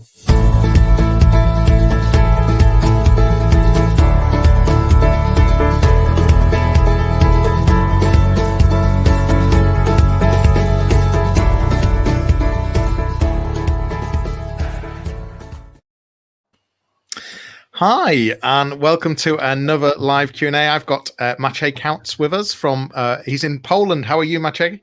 Hi, and welcome to another live Q&A. I've got Maciej Kautz with us from, he's in Poland. How are you, Maciej?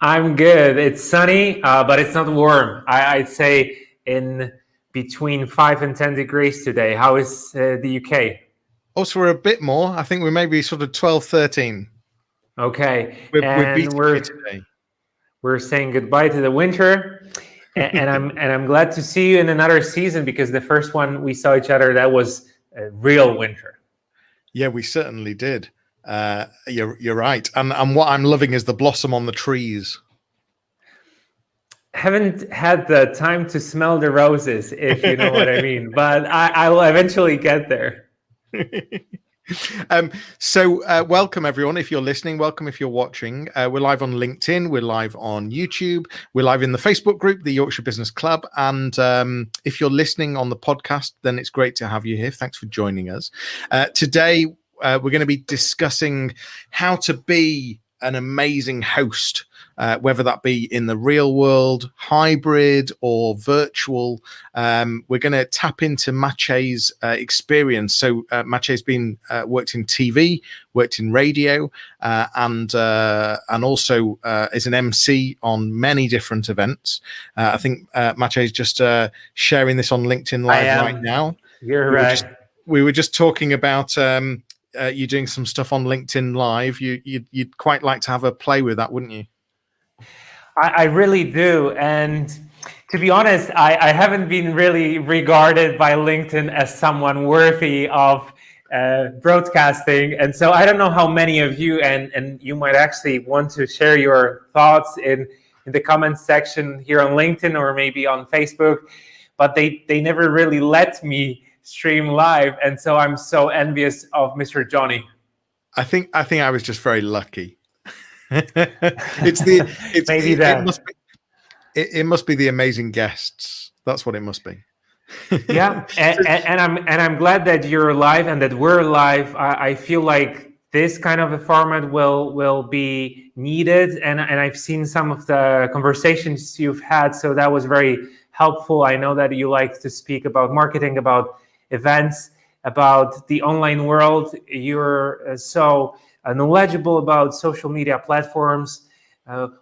I'm good. It's sunny, but it's not warm. I'd say in between 5 and 10 degrees today. How is the UK? Also, we're a bit more. I think we may be sort of 12, 13. Okay. We're beating it today. We're saying goodbye to the winter. and I'm glad to see you in another season, because the first one we saw each other, that was a real winter. Yeah, we certainly did. You're right. And what I'm loving is the blossom on the trees. Haven't had the time to smell the roses, if you know what I mean, but I will eventually get there. So welcome everyone. If you're listening, welcome if you're watching. We're live on LinkedIn, we're live on YouTube, we're live in the Facebook group, the Yorkshire Business Club, and if you're listening on the podcast, then it's great to have you here. Thanks for joining us. Today we're going to be discussing how to be an amazing host, whether that be in the real world, hybrid, or virtual. We're going to tap into Maciej's experience. So Maciej's been worked in TV, worked in radio, and also is an MC on many different events. I think Maciej's just sharing this on LinkedIn Live right now. You're right. We were just talking about you doing some stuff on LinkedIn Live. You'd quite like to have a play with that, wouldn't you? I really do. And to be honest, I haven't been really regarded by LinkedIn as someone worthy of broadcasting. And so I don't know how many of you, and you might actually want to share your thoughts in the comments section here on LinkedIn or maybe on Facebook, but they never really let me stream live. And so I'm so envious of Mr. Johnny. I think I was just very lucky. It must be the amazing guests. That's what it must be. Yeah, and I'm glad that you're live and that we're live. I feel like this kind of a format will be needed, and I've seen some of the conversations you've had, so that was very helpful. I know that you like to speak about marketing, about events, about the online world. You're so knowledgeable about social media platforms.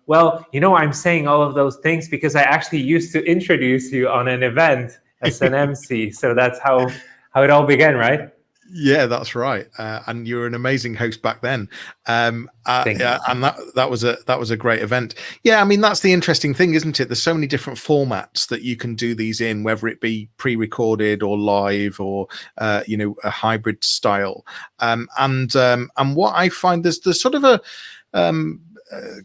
Well, you know, I'm saying all of those things because I actually used to introduce you on an event as an MC. So that's how it all began, right? Yeah, that's right. And you were an amazing host back then. And that was a great event. Yeah, I mean, that's the interesting thing, isn't it? There's so many different formats that you can do these in, whether it be pre-recorded or live or a hybrid style. And what I find there's sort of a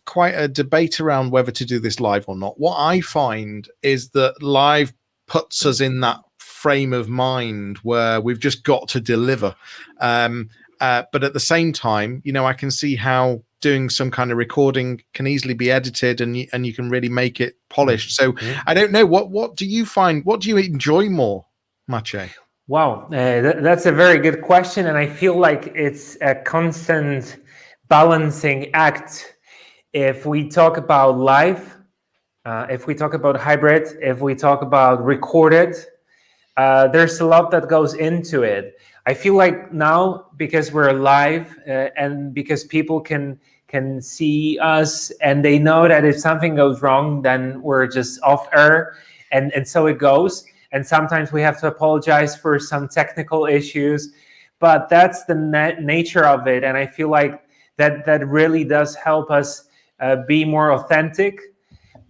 quite a debate around whether to do this live or not. What I find is that live puts us in that frame of mind where we've just got to deliver. But at the same time, I can see how doing some kind of recording can easily be edited and you can really make it polished. So I don't know, what do you find? What do you enjoy more, Maciej? Wow, that's a very good question. And I feel like it's a constant balancing act. If we talk about live, if we talk about hybrid, if we talk about recorded, there's a lot that goes into it. I feel like now, because we're live and because people can see us and they know that if something goes wrong, then we're just off air, and so it goes. And sometimes we have to apologize for some technical issues, but that's the nature of it. And I feel like that really does help us be more authentic.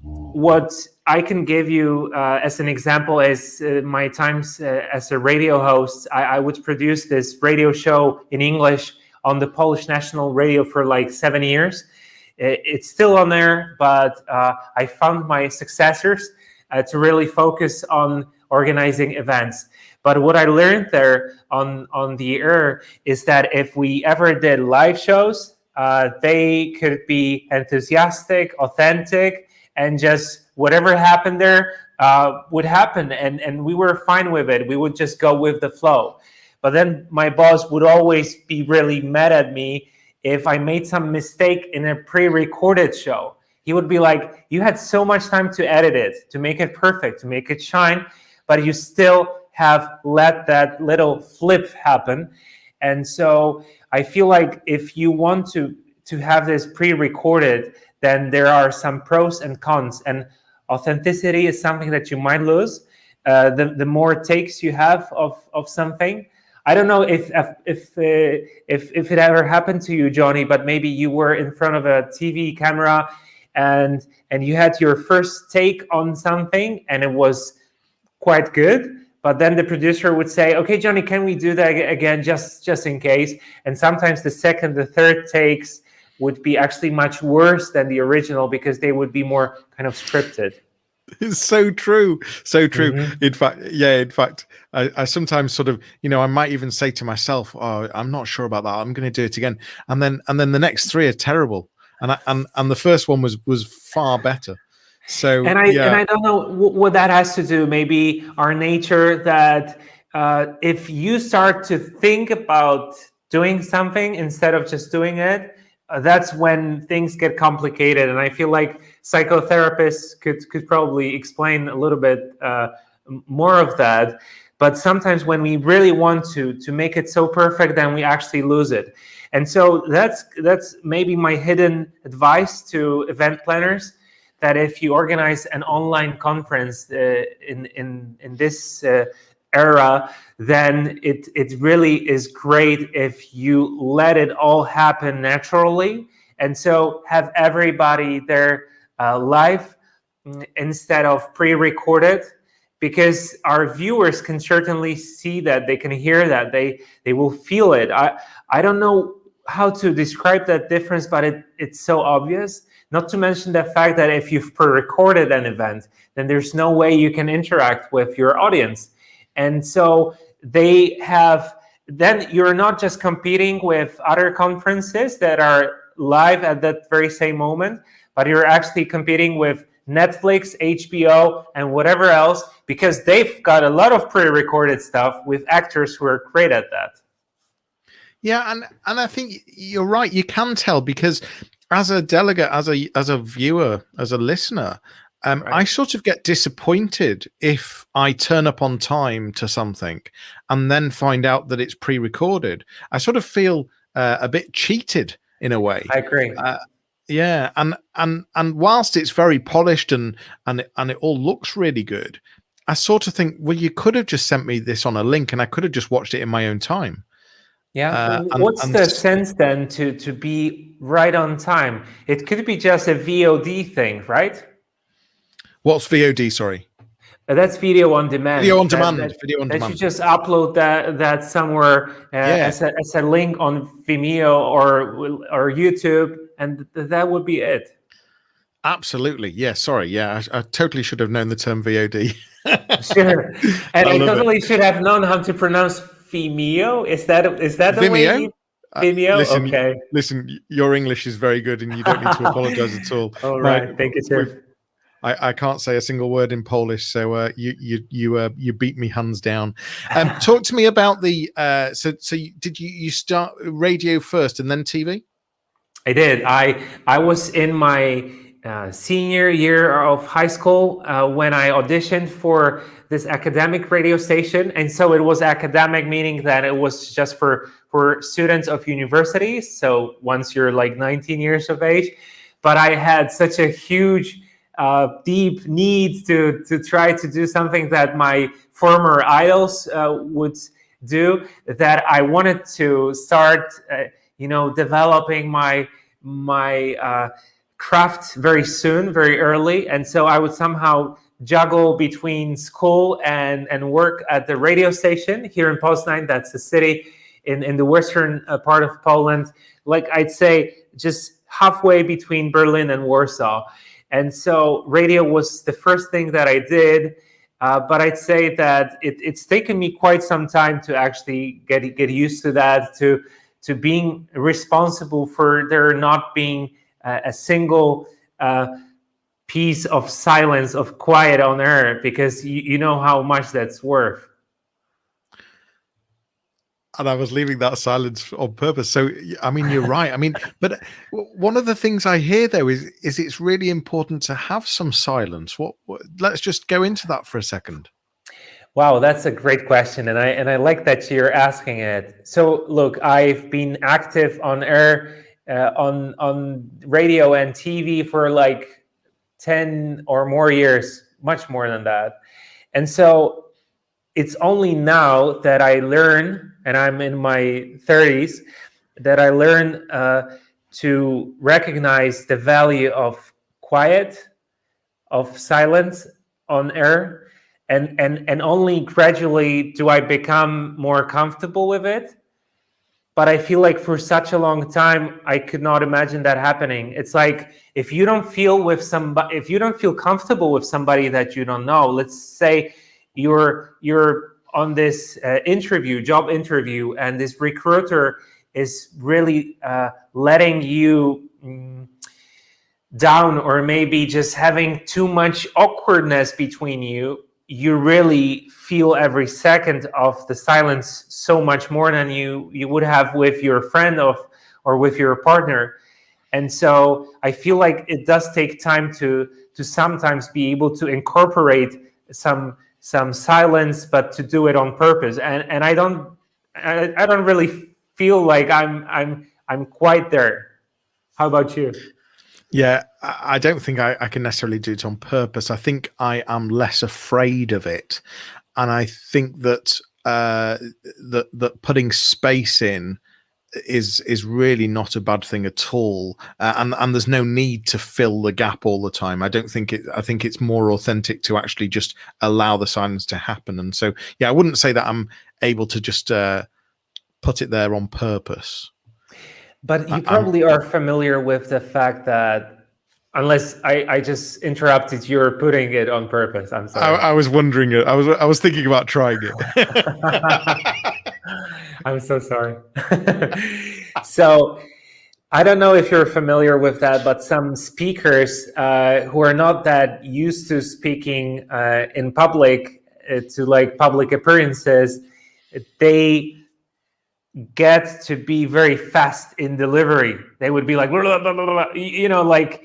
What I can give you as an example is my times as a radio host. I would produce this radio show in English on the Polish National Radio for like 7 years. It's still on there, but I found my successors to really focus on organizing events. But what I learned there on the air is that if we ever did live shows, they could be enthusiastic, authentic, and just whatever happened there would happen, and we were fine with it. We would just go with the flow. But then my boss would always be really mad at me if I made some mistake in a pre-recorded show. He would be like, you had so much time to edit it, to make it perfect, to make it shine, but you still have let that little flip happen. And so I feel like if you want to have this pre-recorded, then there are some pros and cons. And authenticity is something that you might lose. The more takes you have of something. I don't know if it ever happened to you, Johnny, but maybe you were in front of a TV camera and you had your first take on something and it was quite good. But then the producer would say, okay, Johnny, can we do that again just in case? And sometimes the second, the third takes would be actually much worse than the original because they would be more kind of scripted. It's so true. So true. Mm-hmm. In fact, I sometimes sort of, I might even say to myself, oh, I'm not sure about that. I'm going to do it again. And then the next three are terrible. And the first one was far better. So, and I don't know what that has to do. Maybe our nature that if you start to think about doing something instead of just doing it, that's when things get complicated. And I feel like psychotherapists could probably explain a little bit more of that. But sometimes when we really want to make it so perfect, then we actually lose it. And so that's maybe my hidden advice to event planners, that if you organize an online conference in this era, then it really is great if you let it all happen naturally. And so have everybody there live instead of pre-recorded, because our viewers can certainly see that, they can hear that, they will feel it. I don't know how to describe that difference, but it's so obvious. Not to mention the fact that if you've pre-recorded an event, then there's no way you can interact with your audience. And so then you're not just competing with other conferences that are live at that very same moment, but you're actually competing with Netflix, HBO, and whatever else, because they've got a lot of pre-recorded stuff with actors who are great at that. Yeah, and I think you're right. You can tell, because as a delegate, as a viewer, as a listener, right, I sort of get disappointed if I turn up on time to something and then find out that it's pre-recorded. I sort of feel a bit cheated in a way. I agree. Yeah, and whilst it's very polished and it all looks really good, I sort of think, well, you could have just sent me this on a link and I could have just watched it in my own time. Yeah. What's the sense then to be right on time? It could be just a VOD thing, right? What's VOD? Sorry. That's video on demand. Video on demand. Video on demand. You just upload that somewhere as a link on Vimeo or YouTube, and that would be it. Absolutely. Yeah. Sorry. Yeah. I totally should have known the term VOD. Sure. And I totally should have known how to pronounce Vimeo. Is that the Vimeo? way? Vimeo. Listen, okay. Listen, your English is very good, and you don't need to apologize at all. All right. Thank you, sir. I can't say a single word in Polish, so you beat me hands down. Talk to me about the so did you start radio first and then TV? I did. I was in my senior year of high school when I auditioned for this academic radio station, and so it was academic, meaning that it was just for students of universities. So once you're like 19 years of age, but I had such a huge deep need to try to do something that my former idols would do, that I wanted to start developing my craft very soon, very early. And so I would somehow juggle between school and work at the radio station here in Poznan. That's a city in the western part of Poland, like I'd say just halfway between Berlin and Warsaw. And so radio was the first thing that I did, but I'd say that it's taken me quite some time to actually get used to that, to being responsible for there not being a single piece of silence, of quiet on air, because you know how much that's worth. And I was leaving that silence on purpose. So, I mean, you're right. I mean, but one of the things I hear, though, is it's really important to have some silence. What let's just go into that for a second. Wow, that's a great question. And I like that you're asking it. So, look, I've been active on air, on radio and TV for like 10 or more years, much more than that. And so it's only now that I learn, and I'm in my 30s, that I learn to recognize the value of quiet, of silence on air, and only gradually do I become more comfortable with it. But I feel like for such a long time, I could not imagine that happening. It's like if you don't feel comfortable with somebody that you don't know, let's say you're on this job interview, and this recruiter is really letting you down, or maybe just having too much awkwardness between you, you really feel every second of the silence so much more than you would have with your friend or with your partner. And so I feel like it does take time to sometimes be able to incorporate some silence, but to do it on purpose. And I don't really feel like I'm quite there. How about you? Yeah, I don't think I can necessarily do it on purpose. I think I am less afraid of it, and I think that that putting space in is really not a bad thing at all, and there's no need to fill the gap all the time. I think it's more authentic to actually just allow the silence to happen. And so, yeah, I wouldn't say that I'm able to just put it there on purpose. But you probably are familiar with the fact that, unless I just interrupted, you're putting it on purpose. I'm sorry. I was wondering it. I was thinking about trying it. I'm so sorry. So I don't know if you're familiar with that, but some speakers who are not that used to speaking in public, to like public appearances, they get to be very fast in delivery. They would be like, blah, blah, blah, blah, you know, like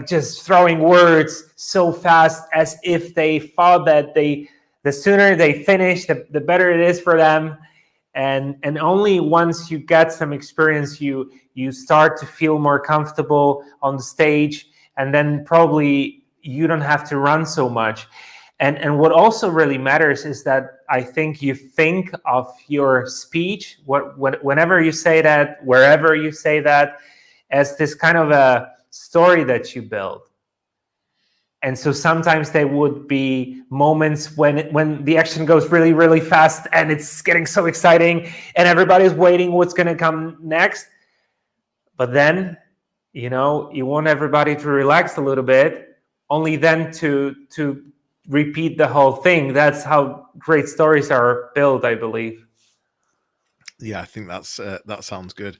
just throwing words so fast, as if they thought that the sooner they finish, the better it is for them. And only once you get some experience, you start to feel more comfortable on the stage, and then probably you don't have to run so much. And what also really matters is that I think you think of your speech, whenever you say that, wherever you say that, as this kind of a story that you build. And so sometimes there would be moments when the action goes really, really fast, and it's getting so exciting, and everybody's waiting what's going to come next. But then, you know, you want everybody to relax a little bit, only then to repeat the whole thing. That's how great stories are built, I believe. Yeah, I think that sounds good.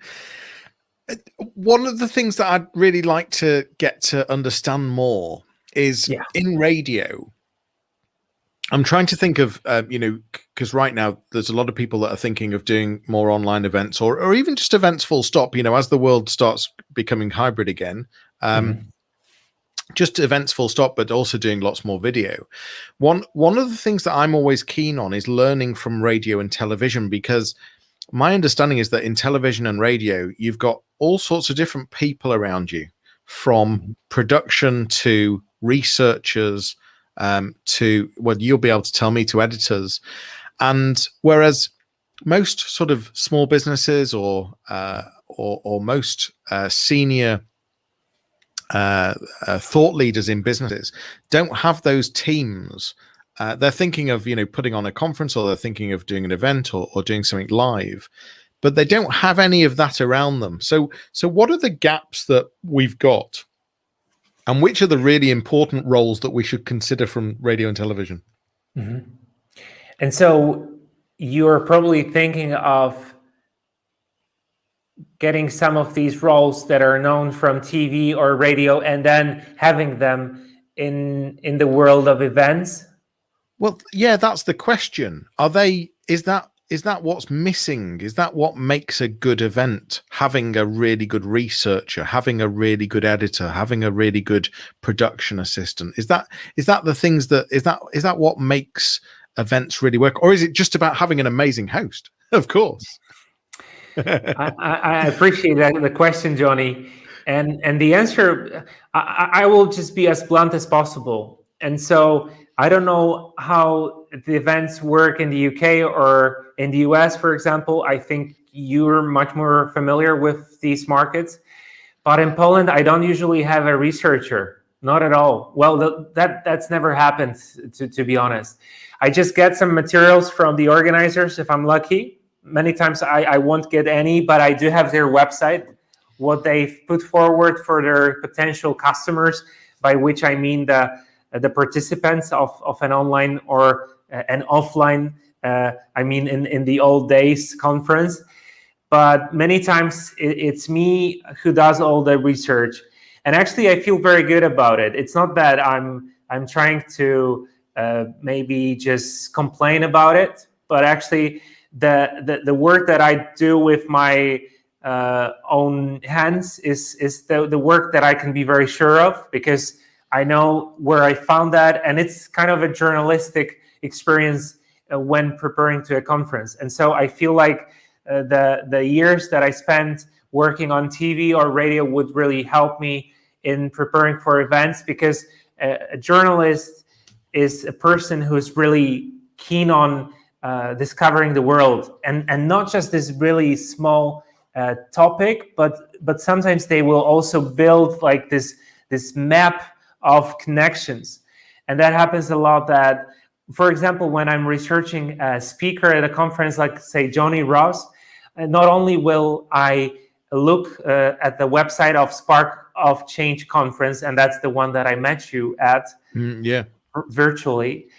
One of the things that I'd really like to get to understand more is in radio. I'm trying to think of, because right now there's a lot of people that are thinking of doing more online events, or even just events full stop, you know, as the world starts becoming hybrid again. Just events full stop, but also doing lots more video. One of the things that I'm always keen on is learning from radio and television, because my understanding is that in television and radio, you've got all sorts of different people around you, from production to researchers, to, well, you'll be able to tell me, to editors. And whereas most sort of small businesses or most senior thought leaders in businesses don't have those teams. They're thinking of, you know, putting on a conference, or they're thinking of doing an event or doing something live, but they don't have any of that around them. So what are the gaps that we've got, and which are the really important roles that we should consider from radio and television? And so you're probably thinking of getting some of these roles that are known from TV or radio, and then having them in the world of events? Well, yeah, that's the question. Is that what's missing? Is that what makes a good event? Having a really good researcher, having a really good editor, having a really good production assistant. Is that the things that is that what makes events really work? Or is it just about having an amazing host? Of course. I appreciate the question, Johnny. And the answer, I will just be as blunt as possible. And so I don't know how the events work in the UK or in the US, for example. I think you're much more familiar with these markets. But in Poland, I don't usually have a researcher, not at all. Well, that's never happened, to be honest. I just get some materials from the organizers if I'm lucky. Many times I won't get any, but I do have their website, what they've put forward for their potential customers, by which I mean the participants of an online or an offline, I mean in the old days conference. But many times it's me who does all the research. And actually I feel very good about it. It's not that I'm trying to maybe just complain about it, but actually the work that I do with my own hands is the work that I can be very sure of, because I know where I found that, and it's kind of a journalistic experience when preparing to a conference. And so I feel like the years that I spent working on TV or radio would really help me in preparing for events, because a journalist is a person who's really keen on discovering the world, and not just this really small topic, but sometimes they will also build like this map of connections. And that happens a lot. That, for example, when I'm researching a speaker at a conference like, say, Johnny Ross, not only will I look at the website of Spark of Change conference, and that's the one that I met you at virtually.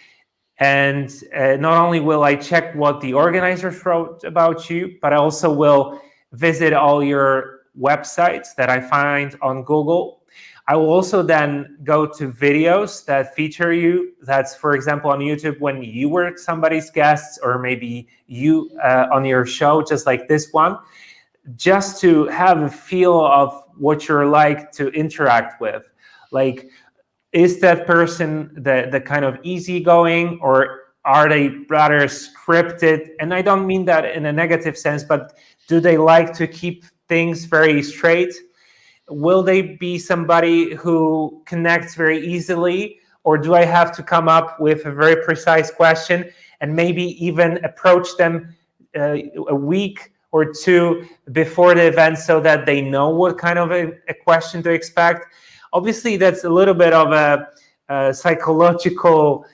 And not only will I check what the organizers wrote about you, but I also will visit all your websites that I find on Google. I will also then go to videos that feature you. That's, for example, on YouTube when you were somebody's guests, or maybe you on your show, just like this one, just to have a feel of what you're like to interact with. Like, is that person the kind of easygoing, or are they rather scripted? And I don't mean that in a negative sense, but do they like to keep things very straight? Will they be somebody who connects very easily, or do I have to come up with a very precise question and maybe even approach them a week or two before the event so that they know what kind of a question to expect? Obviously, that's a little bit of a psychological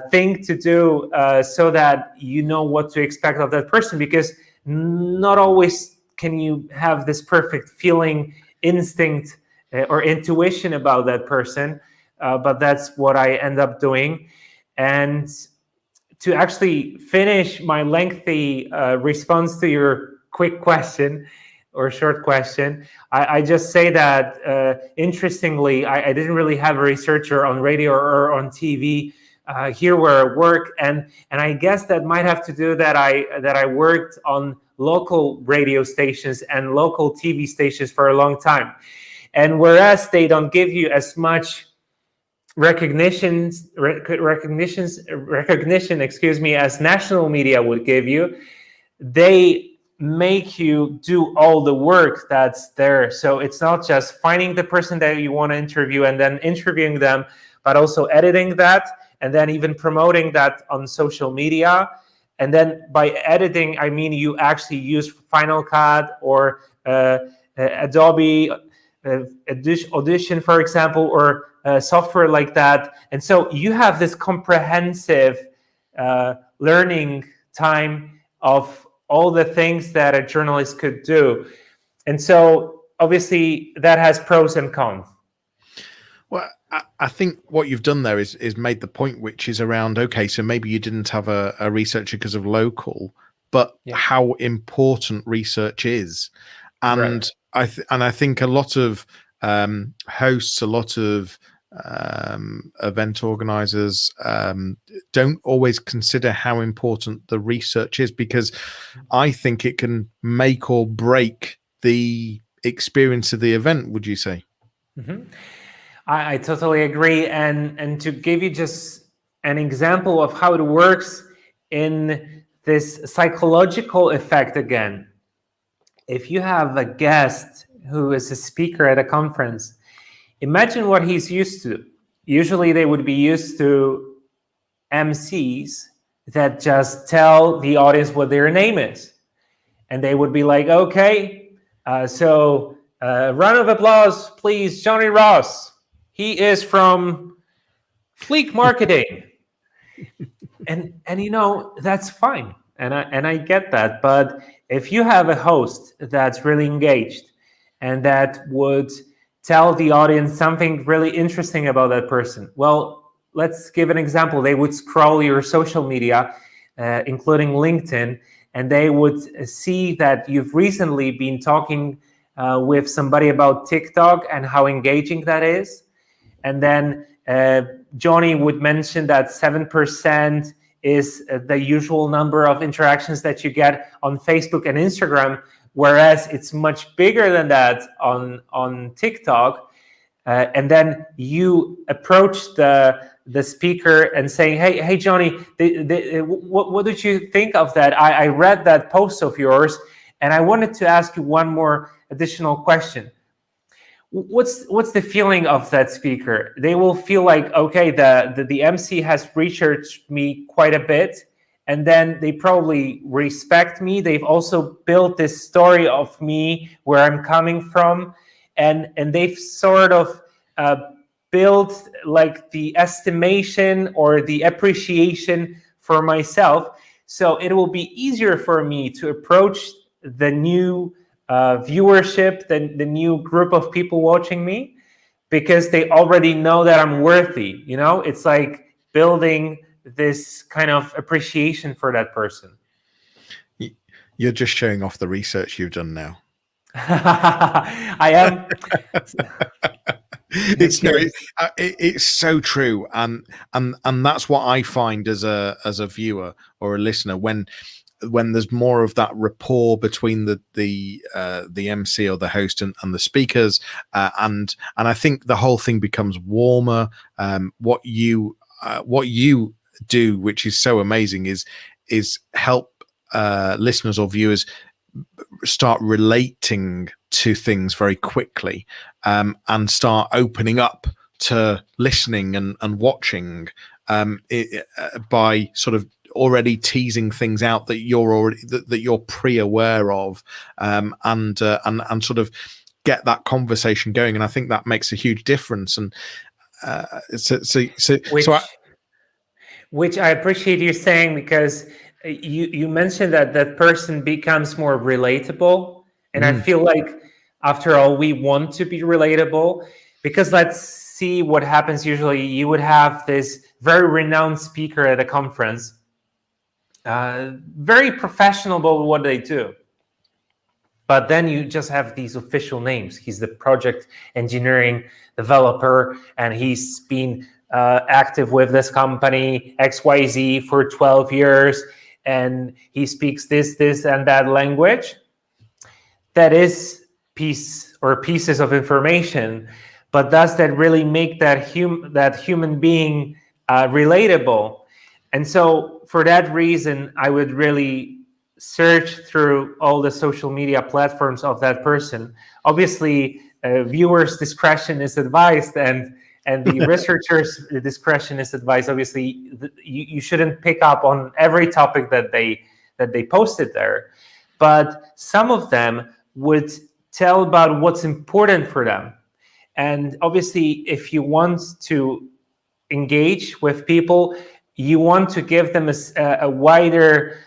thing to do so that you know what to expect of that person, because not always can you have this perfect feeling, instinct, or intuition about that person, but that's what I end up doing. And to actually finish my lengthy response to your quick question or short question, I just say that interestingly, I didn't really have a researcher on radio or on TV here where I work, and I guess that might have to do that I worked on local radio stations and local TV stations for a long time. And whereas they don't give you as much recognition, excuse me, as national media would give you, they make you do all the work that's there. So it's not just finding the person that you want to interview and then interviewing them, but also editing that, and then even promoting that on social media. And then by editing, I mean you actually use Final Cut or Adobe Audition, for example, or software like that. And so you have this comprehensive learning time of all the things that a journalist could do. And so obviously that has pros and cons. Well, I think what you've done there is made the point, which is around, okay, so maybe you didn't have a researcher because of local, but how important research is. And right. I think a lot of hosts, a lot of event organizers don't always consider how important the research is, because I think it can make or break the experience of the event. Would you say? Mm-hmm. I totally agree. And to give you just an example of how it works in this psychological effect again, if you have a guest who is a speaker at a conference, imagine what he's used to. Usually they would be used to MCs that just tell the audience what their name is. And they would be like, okay, so round of applause, please, Johnny Ross. He is from Fleek Marketing. and that's fine. And I get that. But if you have a host that's really engaged and that would tell the audience something really interesting about that person, well, let's give an example. They would scroll your social media, including LinkedIn, and they would see that you've recently been talking with somebody about TikTok and how engaging that is. And then Johnny would mention that 7% is the usual number of interactions that you get on Facebook and Instagram, whereas it's much bigger than that on TikTok. And then you approach the speaker and saying, hey Johnny, what did you think of that? I read that post of yours, and I wanted to ask you one more additional question. What's the feeling of that speaker? They will feel like, okay, the MC has researched me quite a bit, and then they probably respect me. They've also built this story of me, where I'm coming from, and they've sort of built like the estimation or the appreciation for myself. So it will be easier for me to approach the new viewership, the new group of people watching me, because they already know that I'm worthy. It's like building this kind of appreciation for that person. You're just showing off the research you've done now. I am. It's so true, and that's what I find as a viewer or a listener, when there's more of that rapport between the MC or the host and the speakers, and I think the whole thing becomes warmer. What you do, which is so amazing, is help listeners or viewers start relating to things very quickly, and start opening up to listening and watching, by sort of already teasing things out that you're pre-aware of, and sort of get that conversation going. And I think that makes a huge difference. And which I appreciate you saying, because you mentioned that person becomes more relatable, and I feel like, after all, we want to be relatable, because let's see what happens. Usually you would have this very renowned speaker at a conference, very professional about what they do, but then you just have these official names. He's the project engineering developer, and he's been active with this company XYZ for 12 years, and he speaks this and that language. That is pieces of information, but does that really make that human being relatable? And so for that reason, I would really search through all the social media platforms of that person. Obviously, viewers' discretion is advised, and the researchers' discretion is advised. Obviously, you shouldn't pick up on every topic that they posted there, but some of them would tell about what's important for them. And obviously, if you want to engage with people, you want to give them a wider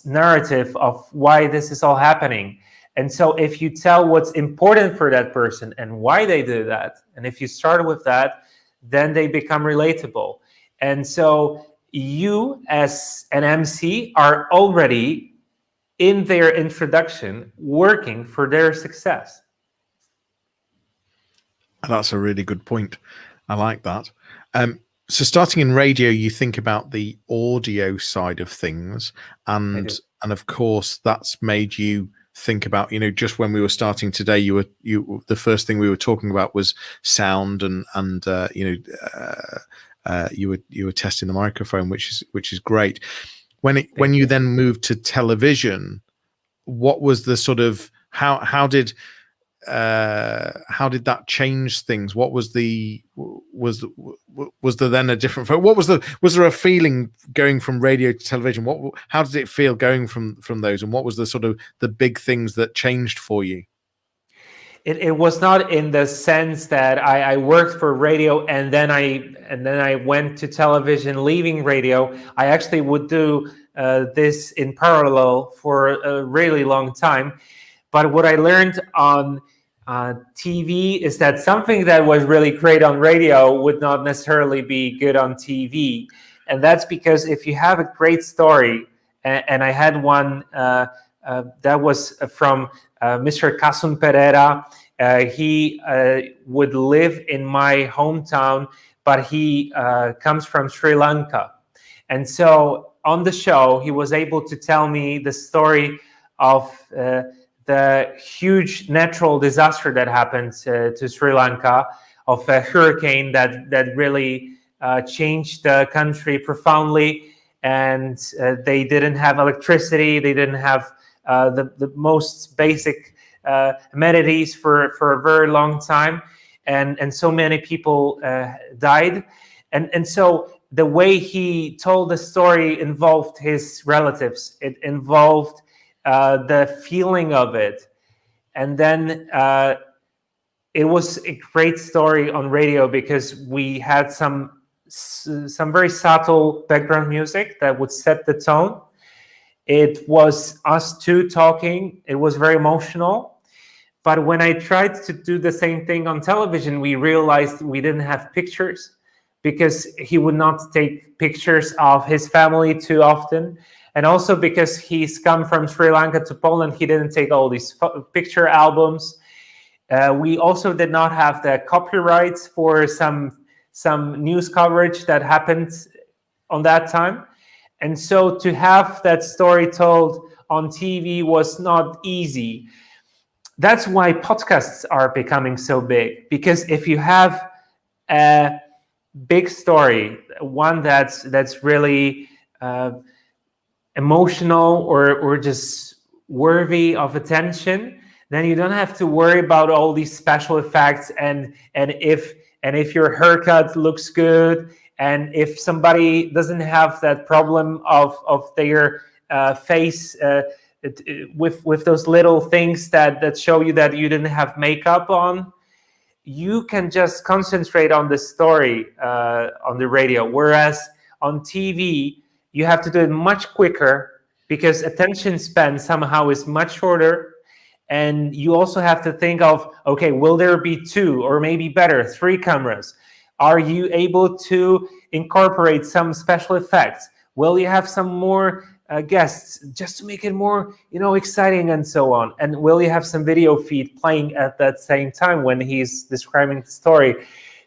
narrative of why this is all happening. And so if you tell what's important for that person and why they do that, and if you start with that, then they become relatable. And so you, as an MC, are already in their introduction working for their success. That's a really good point. I like that. So starting in radio, you think about the audio side of things, and of course that's made you think about, just when we were starting today, the first thing we were talking about was sound, and you were testing the microphone, which is great. When you then moved to television, what was the sort of how did that change things? What was there then a different? Was there a feeling going from radio to television? How did it feel going from those? And what was the sort of the big things that changed for you? It was not in the sense that I worked for radio and then I went to television, leaving radio. I actually would do this in parallel for a really long time. But what I learned on TV is that something that was really great on radio would not necessarily be good on TV. And that's because if you have a great story, and I had one that was from Mr. Kasun Pereira. He would live in my hometown, but he comes from Sri Lanka. And so on the show, he was able to tell me the story of the huge natural disaster that happened to Sri Lanka, of a hurricane that really changed the country profoundly. And they didn't have electricity. They didn't have the most basic amenities for a very long time. And so many people died. And so the way he told the story involved his relatives. It involved the feeling of it. And then it was a great story on radio because we had some very subtle background music that would set the tone. It was us two talking. It was very emotional. But when I tried to do the same thing on television, we realized we didn't have pictures because he would not take pictures of his family too often. And also because he's come from Sri Lanka to Poland, he didn't take all these picture albums. We also did not have the copyrights for some news coverage that happened on that time. And so to have that story told on TV was not easy. That's why podcasts are becoming so big, because if you have a big story, one that's really emotional or just worthy of attention, then you don't have to worry about all these special effects and if your haircut looks good, and if somebody doesn't have that problem of their face with those little things that show you that you didn't have makeup on, you can just concentrate on the story on the radio. Whereas on TV, you have to do it much quicker because attention span somehow is much shorter. And you also have to think of, okay, will there be 2 or maybe better 3 cameras? Are you able to incorporate some special effects? Will you have some more guests just to make it more, exciting and so on? And will you have some video feed playing at that same time when he's describing the story?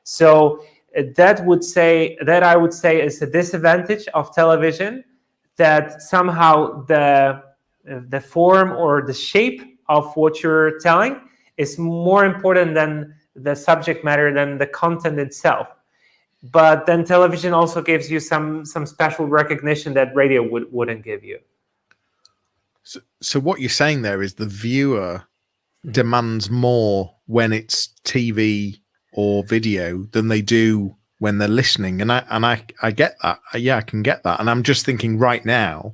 So that I would say is a disadvantage of television, that somehow the form or the shape of what you're telling is more important than the subject matter, than the content itself. But then television also gives you some special recognition that radio wouldn't give you. So what you're saying there is the viewer demands more when it's TV or video than they do when they're listening, and I get that. Yeah, I can get that. And I'm just thinking right now,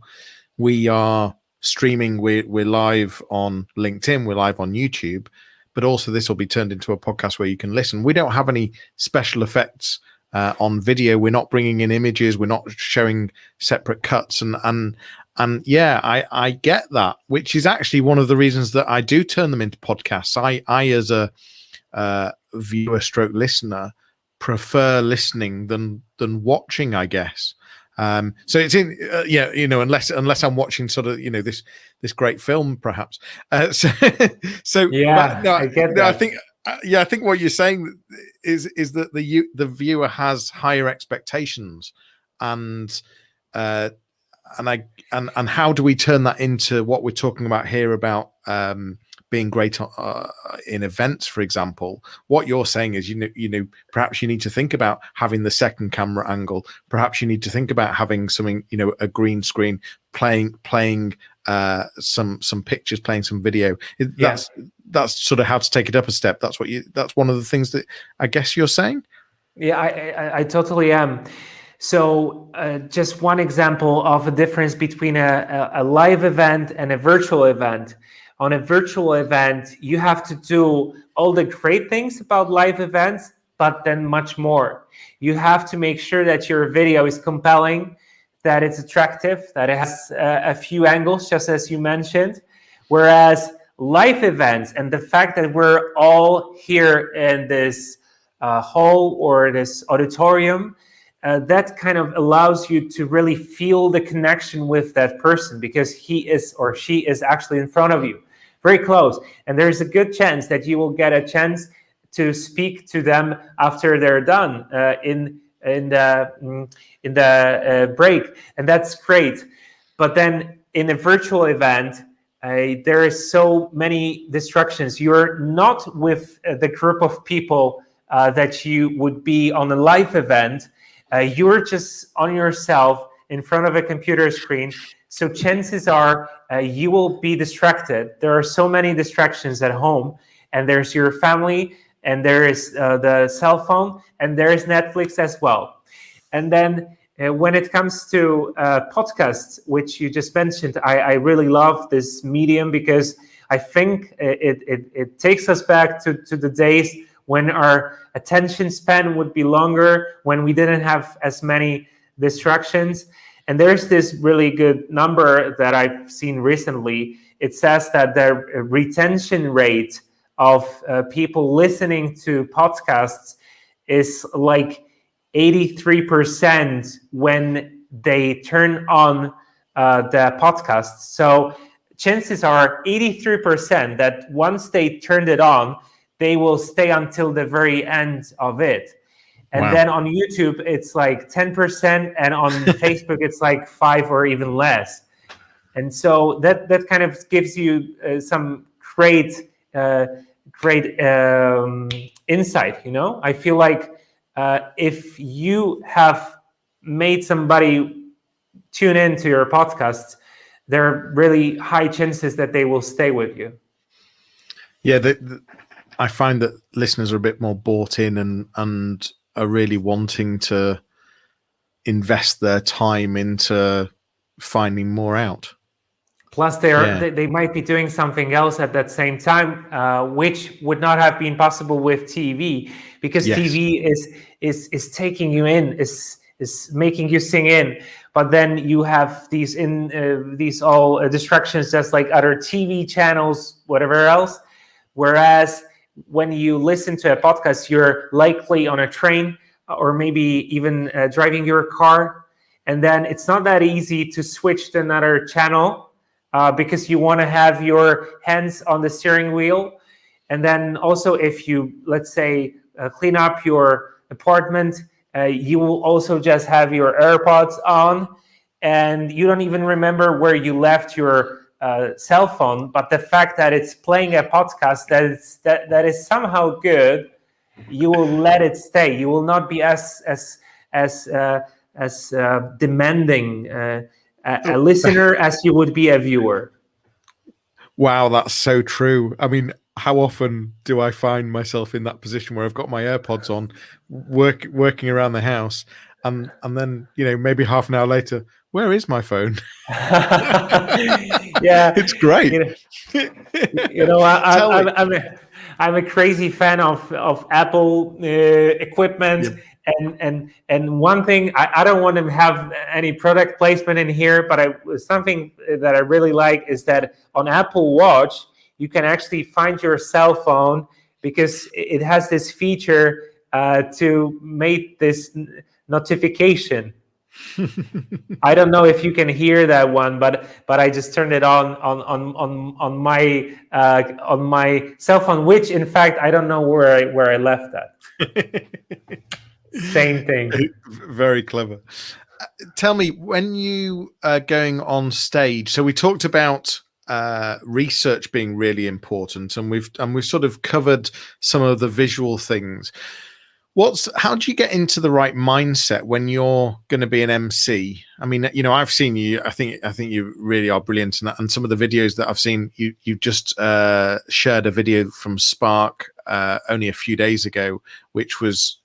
we are streaming. We're live on LinkedIn. We're live on YouTube, but also this will be turned into a podcast where you can listen. We don't have any special effects on video. We're not bringing in images. We're not showing separate cuts. And yeah, I get that, which is actually one of the reasons that I do turn them into podcasts. I as a viewer stroke listener prefer listening than watching, I guess. So it's in unless I'm watching sort of this great film perhaps. So yeah, I get that. I think what you're saying is that the viewer has higher expectations, and how do we turn that into what we're talking about here about being great in events, for example? What you're saying is, perhaps you need to think about having the second camera angle. Perhaps you need to think about having something, a green screen, playing some pictures, playing some video. That's sort of how to take it up a step. That's one of the things that I guess you're saying. Yeah, I totally am. So just one example of a difference between a live event and a virtual event. On a virtual event, you have to do all the great things about live events, but then much more. You have to make sure that your video is compelling, that it's attractive, that it has a few angles, just as you mentioned. Whereas live events, and the fact that we're all here in this hall or this auditorium, that kind of allows you to really feel the connection with that person, because he is or she is actually in front of you, very close. And there's a good chance that you will get a chance to speak to them after they're done in the break, and that's great. But then in a virtual event, there is so many distractions. You're not with the group of people that you would be on a live event. You're just on yourself in front of a computer screen. So chances are you will be distracted. There are so many distractions at home, and there's your family, and there is the cell phone, and there is Netflix as well. And then when it comes to podcasts, which you just mentioned, I really love this medium, because I think it takes us back to the days when our attention span would be longer, when we didn't have as many distractions. And there's this really good number that I've seen recently. It says that the retention rate of people listening to podcasts is like 83% when they turn on the podcast. So chances are 83% that once they turned it on, they will stay until the very end of it. And wow. Then on YouTube, it's like 10%, and on Facebook, it's like 5 or even less. And so that kind of gives you some great insight. I feel like if you have made somebody tune into your podcasts, there are really high chances that they will stay with you. Yeah, I find that listeners are a bit more bought in and are really wanting to invest their time into finding more out. Plus, they might be doing something else at that same time, which would not have been possible with TV, because TV is taking you in, is making you sing in. But then you have these all distractions, just like other TV channels, whatever else. Whereas when you listen to a podcast, you're likely on a train or maybe even driving your car, and then it's not that easy to switch to another channel because you want to have your hands on the steering wheel. And then also, if you, let's say, clean up your apartment, you will also just have your AirPods on, and you don't even remember where you left your cell phone. But the fact that it's playing a podcast that is somehow good, you will let it stay. You will not be as demanding a listener as you would be a viewer. Wow, that's so true. I mean, how often do I find myself in that position where I've got my AirPods on, working around the house, and then maybe half an hour later, where is my phone? Yeah, it's great. I'm a crazy fan of Apple equipment. Yep. And one thing, I don't want to have any product placement in here, but something that I really like is that on Apple Watch, you can actually find your cell phone, because it has this feature to make this notification. I don't know if you can hear that one, but I just turned it on my cell phone, which in fact I don't know where I left that. Same thing. Very clever. Tell me, when you are going on stage, so we talked about research being really important, and we've sort of covered some of the visual things. How do you get into the right mindset when you're going to be an MC? I mean, I've seen you. I think you really are brilliant, and some of the videos that I've seen, you just shared a video from Spark only a few days ago, which was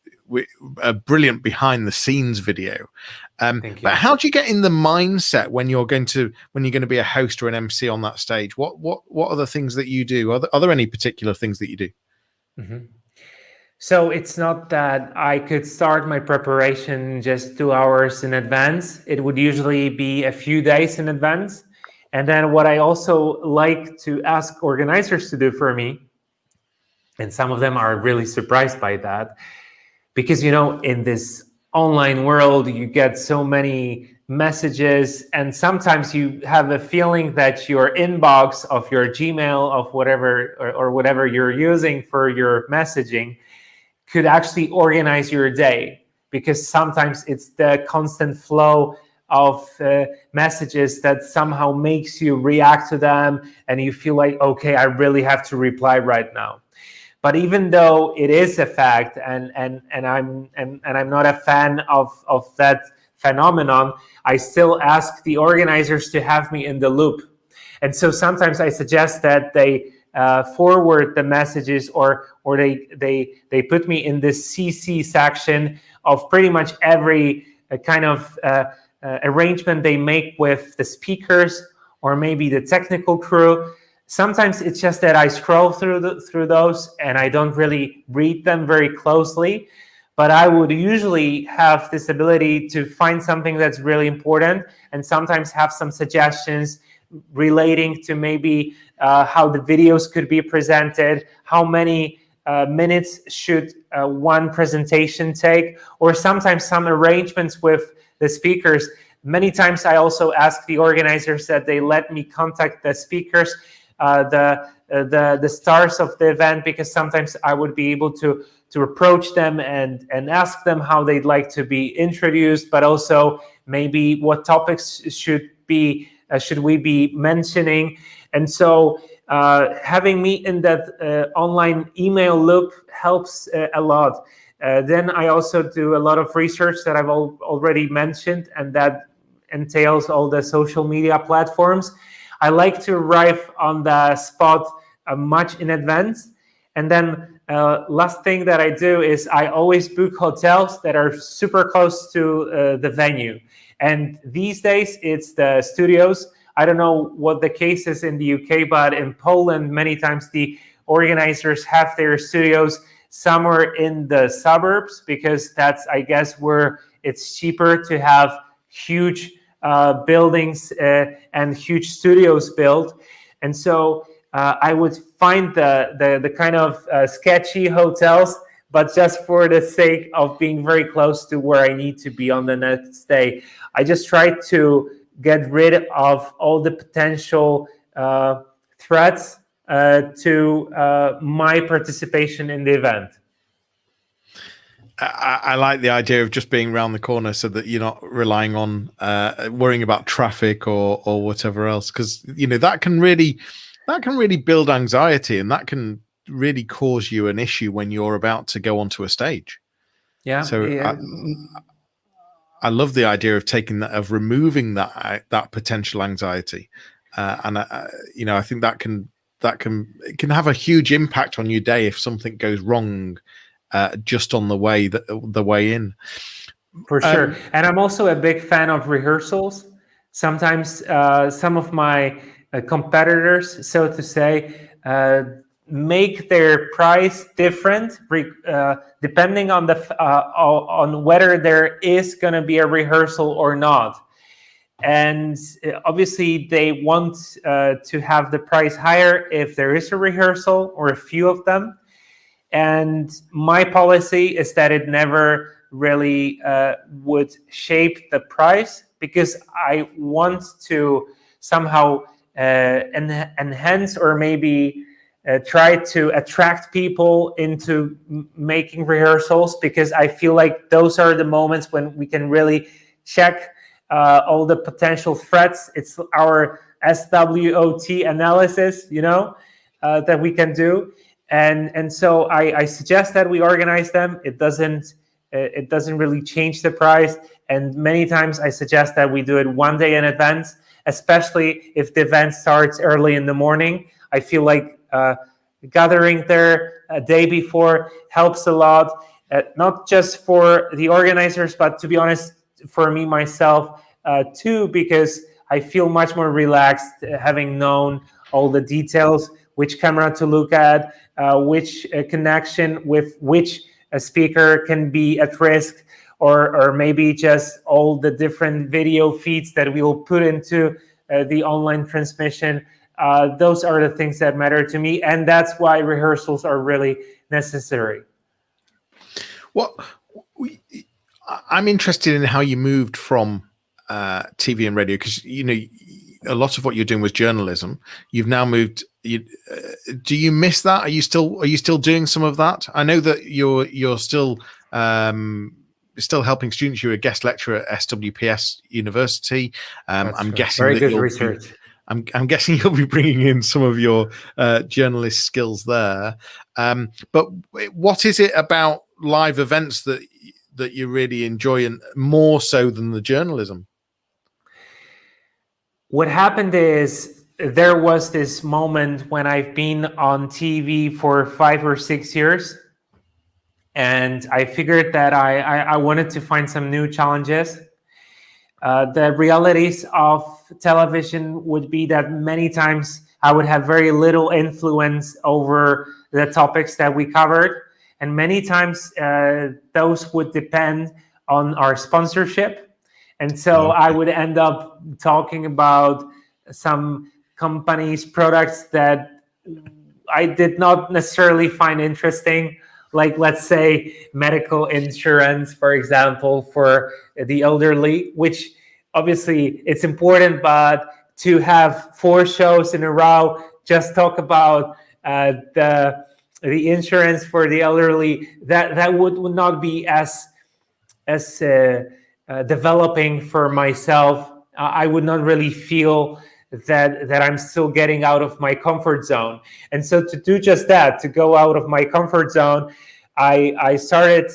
a brilliant behind the scenes video. But how do you get in the mindset when you're going to be a host or an MC on that stage? What are the things that you do? Are there any particular things that you do? Mm-hmm. So it's not that I could start my preparation just 2 hours in advance. It would usually be a few days in advance. And then what I also like to ask organizers to do for me, and some of them are really surprised by that, because, in this online world, you get so many messages, and sometimes you have a feeling that your inbox of your Gmail, of whatever, or whatever you're using for your messaging, could actually organize your day, because sometimes it's the constant flow of messages that somehow makes you react to them, and you feel like, okay, I really have to reply right now. But even though it is a fact, and I'm not a fan of that phenomenon, I still ask the organizers to have me in the loop. And so sometimes I suggest that they forward the messages, or they put me in this CC section of pretty much every kind of arrangement they make with the speakers or maybe the technical crew. Sometimes it's just that I scroll through those and I don't really read them very closely, but I would usually have this ability to find something that's really important, and sometimes have some suggestions relating to maybe how the videos could be presented, how many minutes should one presentation take, or sometimes some arrangements with the speakers. Many times I also ask the organizers that they let me contact the speakers, the stars of the event, because sometimes I would be able to approach them and ask them how they'd like to be introduced, but also maybe what topics should we be mentioning. And so having me in that online email loop helps a lot. Then I also do a lot of research that I've already mentioned, and that entails all the social media platforms. I like to arrive on the spot much in advance. And then last thing that I do is I always book hotels that are super close to the venue. And these days it's the studios. I don't know what the case is in the UK, but in Poland, many times the organizers have their studios somewhere in the suburbs, because that's, I guess, where it's cheaper to have huge buildings and huge studios built. And so I would find the kind of sketchy hotels, but just for the sake of being very close to where I need to be on the next day. I just try to get rid of all the potential threats to my participation in the event. I like the idea of just being around the corner, so that you're not relying on worrying about traffic or whatever else, because that can really build anxiety, and that can really cause you an issue when you're about to go onto a stage. Yeah. So yeah. I love the idea of removing that potential anxiety, and I think that can have a huge impact on your day if something goes wrong just on the way in. For sure. And I'm also a big fan of rehearsals. Sometimes some of my competitors, so to say, make their price different depending on on whether there is going to be a rehearsal or not. And obviously they want to have the price higher if there is a rehearsal or a few of them. And my policy is that it never really would shape the price, because I want to somehow enhance or maybe try to attract people into making rehearsals, because I feel like those are the moments when we can really check all the potential threats. It's our SWOT analysis, that we can do. And so I suggest that we organize them. It doesn't really change the price. And many times I suggest that we do it one day in advance, especially if the event starts early in the morning. I feel like gathering there a day before helps a lot, not just for the organizers, but to be honest, for me myself too, because I feel much more relaxed having known all the details, which camera to look at, which connection with which speaker can be at risk, or maybe just all the different video feeds that we will put into the online transmission. Those are the things that matter to me, and that's why rehearsals are really necessary. Well, I'm interested in how you moved from TV and radio, because a lot of what you're doing was journalism. You've now moved. Do you miss that? Are you still doing some of that? I know that you're still helping students. You're a guest lecturer at SWPS University. I'm guessing very good research. I'm guessing you'll be bringing in some of your journalist skills there. But what is it about live events that you really enjoy, and more so than the journalism? What happened is there was this moment when I've been on TV for 5 or 6 years, and I figured that I wanted to find some new challenges. The realities of television would be that many times I would have very little influence over the topics that we covered. And many times those would depend on our sponsorship. And so I would end up talking about some companies' products that I did not necessarily find interesting, like, let's say, medical insurance, for example, for the elderly, which obviously it's important, but to have 4 shows in a row just talk about the insurance for the elderly, that would not be as developing for myself. I would not really feel that I'm still getting out of my comfort zone. And so to do just that, to go out of my comfort zone, I started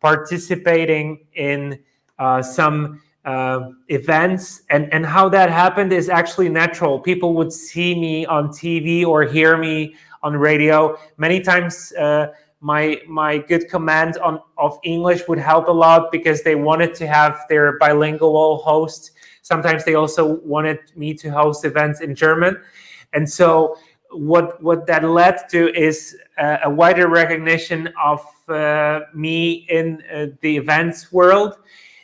participating in some events, and how that happened is actually natural. People would see me on TV or hear me on radio. Many times my good command of English would help a lot, because they wanted to have their bilingual host. Sometimes they also wanted me to host events in German. And so what that led to is a wider recognition of me in the events world.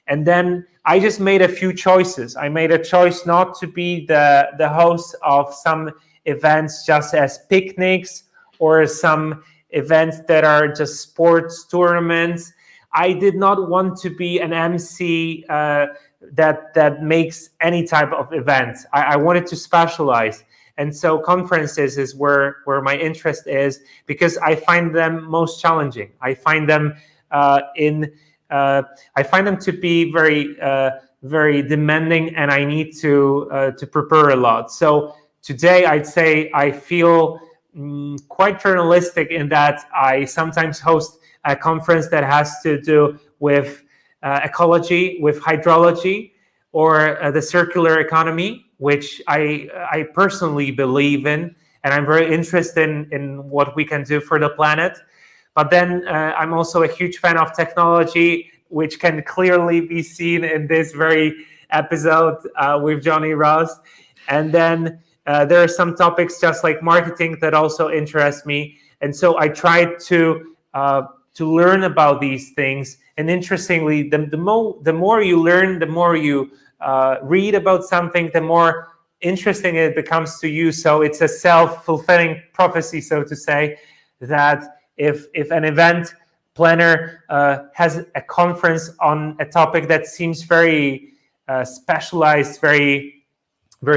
And then I just made a few choices. I made a choice not to be the host of some events just as picnics, or some events that are just sports tournaments. I did not want to be an MC that makes any type of event. I wanted to specialize. And so conferences is where my interest is, because I find them most challenging. I find them to be very demanding, and I need to prepare a lot. So today I'd say I feel quite journalistic in that I sometimes host a conference that has to do with ecology, with hydrology, or the circular economy, which I personally believe in, and I'm very interested in what we can do for the planet. But then I'm also a huge fan of technology, which can clearly be seen in this very episode with Johnny Ross. And then there are some topics just like marketing that also interest me. And so I try to learn about these things. And interestingly, the more you learn, the more you read about something, the more interesting it becomes to you. So it's a self-fulfilling prophecy, so to say, that if an event planner has a conference on a topic that seems very specialized, very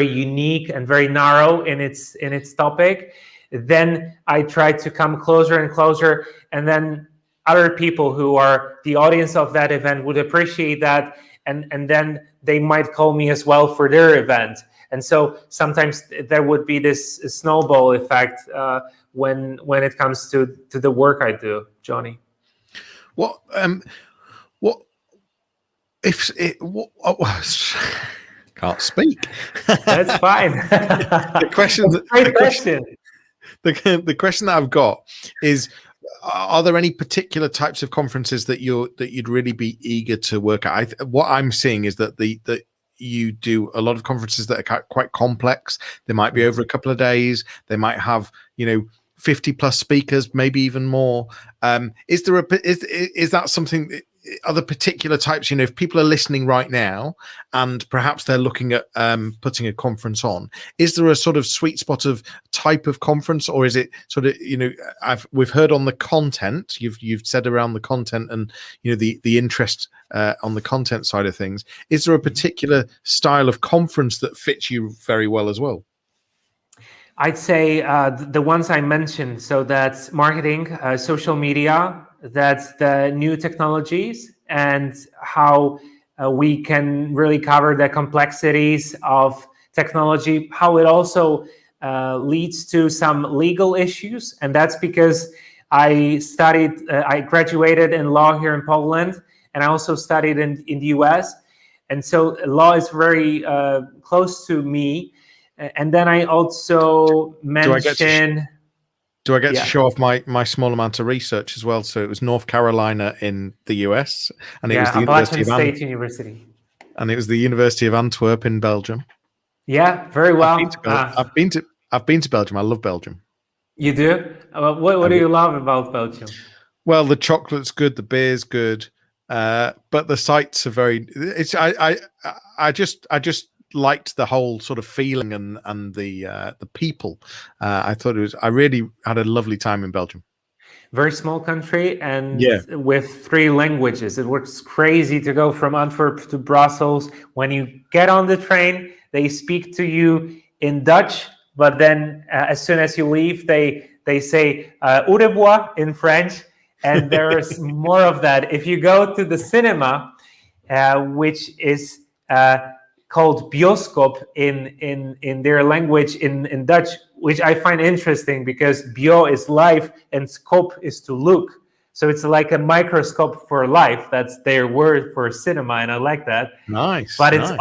unique and very narrow in its topic, then I try to come closer and closer, and then other people who are the audience of that event would appreciate that, and then they might call me as well for their event. And so sometimes there would be this snowball effect when it comes to the work I do, Johnny. What if it? Can't speak. That's fine. The question that I've got is: are there any particular types of conferences that you'd really be eager to work at? What I'm seeing is that you do a lot of conferences that are quite complex. They might be over a couple of days. They might have 50 plus speakers, maybe even more. Is that something? Other particular types, if people are listening right now and perhaps they're looking at putting a conference on, is there a sort of sweet spot of type of conference, or is it sort of, we've heard on the content, you've said around the content and the interest on the content side of things. Is there a particular style of conference that fits you very well as well? I'd say the ones I mentioned. So that's marketing, social media, that's the new technologies, and how we can really cover the complexities of technology, how it also leads to some legal issues. And that's because I graduated in law here in Poland, and I also studied in the US. And so law is very close to me. And then I also mentioned... Do I get to show off my small amount of research as well? So it was North Carolina in the US, and it was the University. And it was the University of Antwerp in Belgium. Yeah, very well. I've been to Belgium. I love Belgium. You do? What do you love about Belgium? Well, the chocolate's good, the beer's good, but the sights are very. I just liked the whole sort of feeling and the people. I really had a lovely time in Belgium. Very small country, and with 3 languages. It was crazy to go from Antwerp to Brussels. When you get on the train, they speak to you in Dutch, but then as soon as you leave, they say au revoir in French, and there's more of that. If you go to the cinema, which is called bioscoop in their language in Dutch, which I find interesting because bio is life and scope is to look. So it's like a microscope for life. That's their word for cinema, and I like that. Nice. But it's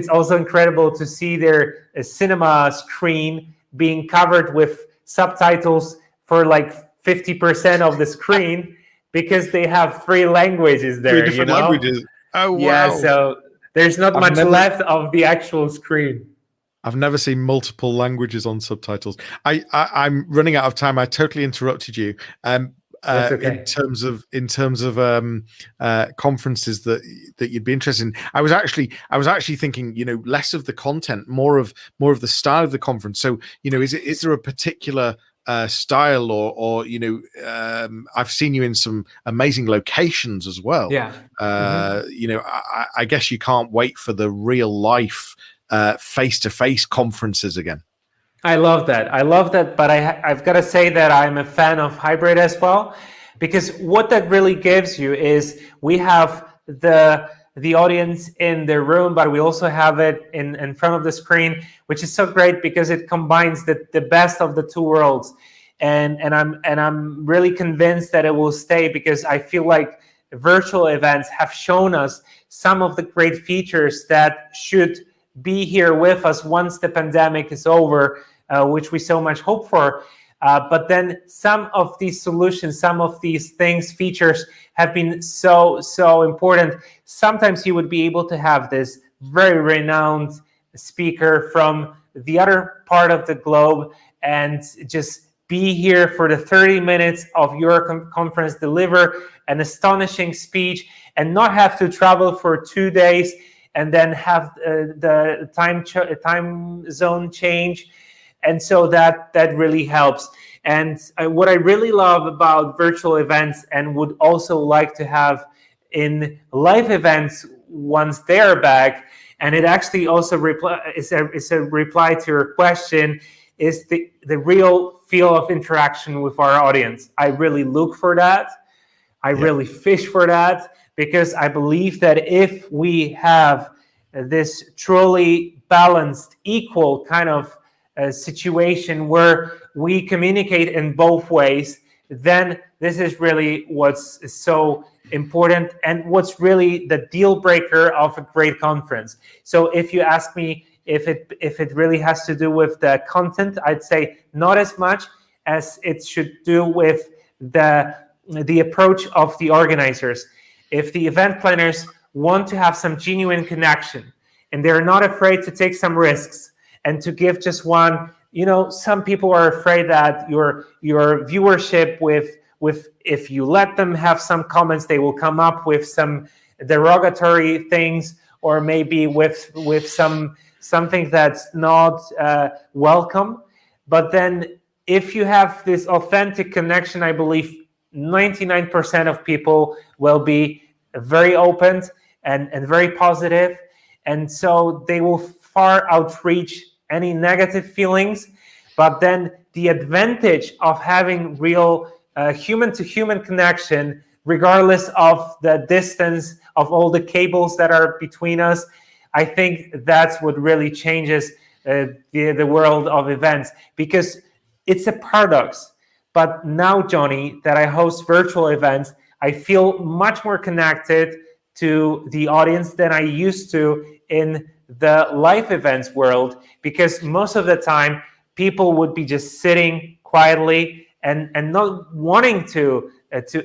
also incredible to see their cinema screen being covered with subtitles for like 50% of the screen because they have 3 languages there. 3 different languages. Oh wow. Yeah, so there's not much left of the actual screen. I've never seen multiple languages on subtitles. I'm running out of time. I totally interrupted you. That's okay. In terms of conferences that you'd be interested in, I was actually thinking, less of the content, more of the style of the conference. So, is there a particular style or I've seen you in some amazing locations as well. Yeah. I guess you can't wait for the real life face-to-face conferences again. I love that, but I've got to say that I'm a fan of hybrid as well, because what that really gives you is we have the audience in the room, but we also have it in front of the screen, which is so great because it combines the best of the 2 worlds. And I'm really convinced that it will stay, because I feel like virtual events have shown us some of the great features that should be here with us once the pandemic is over, which we so much hope for. But then some of these solutions, some of these features have been so important. Sometimes you would be able to have this very renowned speaker from the other part of the globe and just be here for the 30 minutes of your conference, deliver an astonishing speech, and not have to travel for 2 days and then have the time zone change. And so that really helps. And what I really love about virtual events and would also like to have in live events once they're back, and it actually also is a reply to your question, is the real feel of interaction with our audience. I really look for that. I really fish for that, because I believe that if we have this truly balanced, equal kind of situation where we communicate in both ways, then this is really what's so important and what's really the deal breaker of a great conference. So if you ask me if it really has to do with the content, I'd say not as much as it should do with the approach of the organizers. If the event planners want to have some genuine connection and they're not afraid to take some risks and to give just one, some people are afraid that your viewership with if you let them have some comments, they will come up with some derogatory things, or maybe with something that's not welcome. But then if you have this authentic connection, I believe 99% of people will be very open and very positive, and so they will far outreach any negative feelings. But then the advantage of having real human-to-human connection, regardless of the distance of all the cables that are between us, I think that's what really changes the world of events, because it's a paradox. But now, Johnny, that I host virtual events, I feel much more connected to the audience than I used to in the live events world, because most of the time people would be just sitting quietly and not wanting to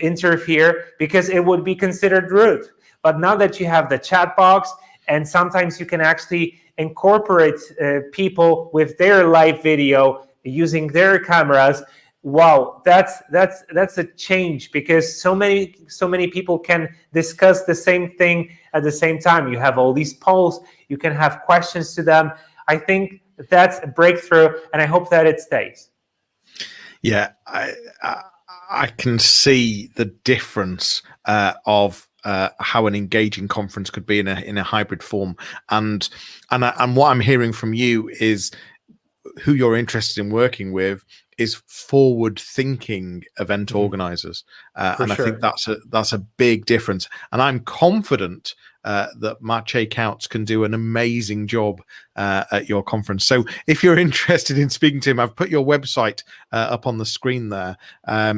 interfere, because it would be considered rude. But now that you have the chat box, and sometimes you can actually incorporate people with their live video using their cameras. Wow, that's a change, because so many people can discuss the same thing at the same time. You have all these polls, you can have questions to them. I think that's a breakthrough, and I hope that it stays. Yeah, I can see the difference of how an engaging conference could be in a hybrid form, and what I'm hearing from you is who you're interested in working with is forward-thinking event organizers, and sure. I think that's a big difference. And I'm confident that Maciej Kautz can do an amazing job at your conference. So if you're interested in speaking to him, I've put your website up on the screen there.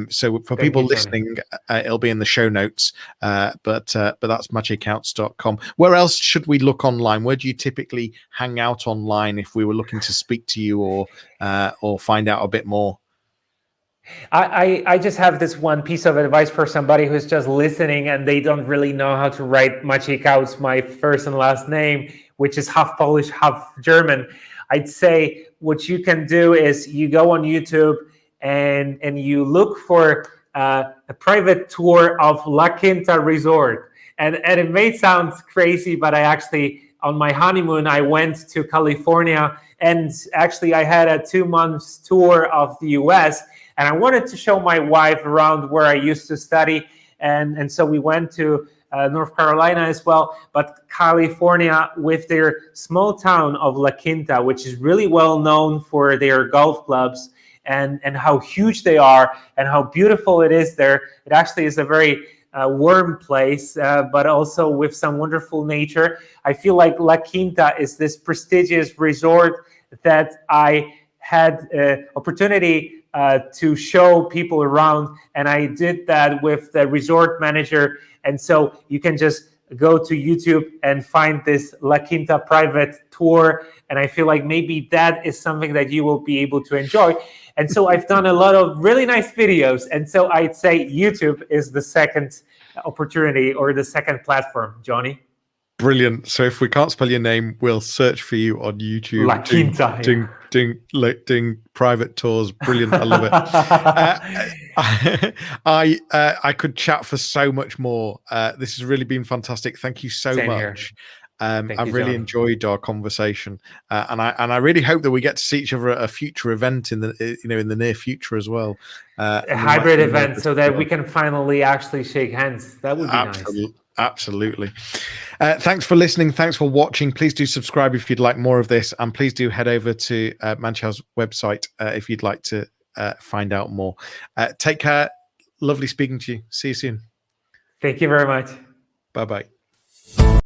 So for people listening, it'll be in the show notes. But that's maciejkautz.com. Where else should we look online? Where do you typically hang out online if we were looking to speak to you or find out a bit more? I just have this one piece of advice for somebody who's just listening and they don't really know how to write Maciej Kautz, my first and last name, which is half Polish, half German. I'd say what you can do is you go on YouTube and you look for a private tour of La Quinta Resort. And it may sound crazy, but I actually, on my honeymoon, I went to California, and actually I had a 2 months tour of the US. And I wanted to show my wife around where I used to study. And so we went to North Carolina as well. But California, with their small town of La Quinta, which is really well known for their golf clubs and how huge they are and how beautiful it is there. It actually is a very warm place, but also with some wonderful nature. I feel like La Quinta is this prestigious resort that I had opportunity to show people around, and I did that with the resort manager. And so you can just go to YouTube and find this La Quinta private tour, and I feel like maybe that is something that you will be able to enjoy. And so I've done a lot of really nice videos, and so I'd say YouTube is the second opportunity or the second platform, Johnny. Brilliant. So if we can't spell your name, we'll search for you on YouTube. La Quinta. Doing private tours. Brilliant. I love it. I could chat for so much more. This has really been fantastic. Thank you so much. I've really enjoyed our conversation, and I really hope that we get to see each other at a future event in the near future as well. A hybrid event, so that we can finally actually shake hands. That would be nice. Absolutely. Thanks for listening. Thanks for watching. Please do subscribe if you'd like more of this, and please do head over to Maciej's website if you'd like to find out more. Take care. Lovely speaking to you. See you soon. Thank you very much. Bye-bye.